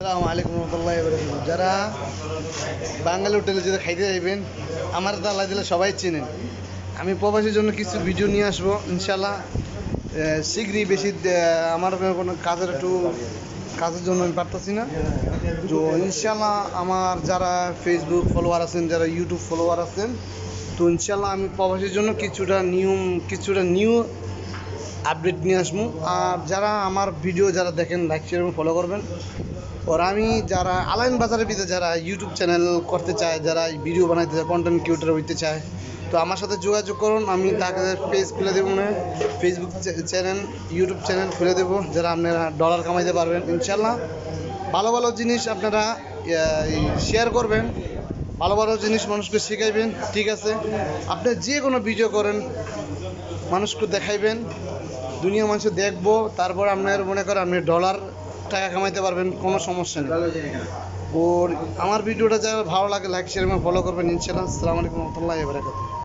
আসসালামু আলাইকুম রহমতুল্লাহি ওয়া বারাকাতুহু। যারা বাঙালি হোটেলে যদি খাইতে যাইবেন, আমার তো আল্লাহ দিলে সবাই চেনেন। আমি প্রবাসীর জন্য কিছু ভিডিও নিয়ে আসবো ইনশাল্লাহ শীঘ্রই। আমার কোনো কাজের জন্য আমি পারতেছি না। তো ইনশাল্লাহ আমার যারা ফেসবুক ফলোয়ার আছেন, যারা ইউটিউব ফলোয়ার আছেন, তো ইনশাল্লাহ আমি প্রবাসীর জন্য কিছুটা নিউ আপডেট নিয়ে আসবো। আর যারা আমার ভিডিও যারা দেখেন, লাইক শেয়ার এবং ফলো করবেন। আর আমি যারা আলাইন বাজারের ভিতরে যারা ইউটিউব চ্যানেল করতে চায়, যারা ভিডিও বানাইতে চায়, কন্টেন্ট ক্রিয়েটর হইতে চায়, তো আমার সাথে যোগাযোগ করুন। আমি তাদের পেজ খুলে দেবো, ফেসবুক চ্যানেল, ইউটিউব চ্যানেল খুলে দেবো, যারা আপনারা ডলার কামাইতে পারবেন ইনশাল্লাহ। ভালো ভালো জিনিস আপনারা শেয়ার করবেন, ভালো ভালো জিনিস মানুষকে শেখাইবেন। ঠিক আছে, আপনি যে কোনো ভিডিও করেন, মানুষকে দেখাইবেন, দুনিয়া মানুষ দেখবো, তারপর আপনার মনে করেন আপনি ডলার টাকা কামাইতে পারবেন, কোনো সমস্যা নেই। ওর আমার ভিডিওটা যারা ভালো লাগে লাইক শেয়ার এবং ফলো করবেন ইনশাআল্লাহ। আসসালামু আলাইকুম রহমতুল্লাহি ওয়া বারাকাতুহু।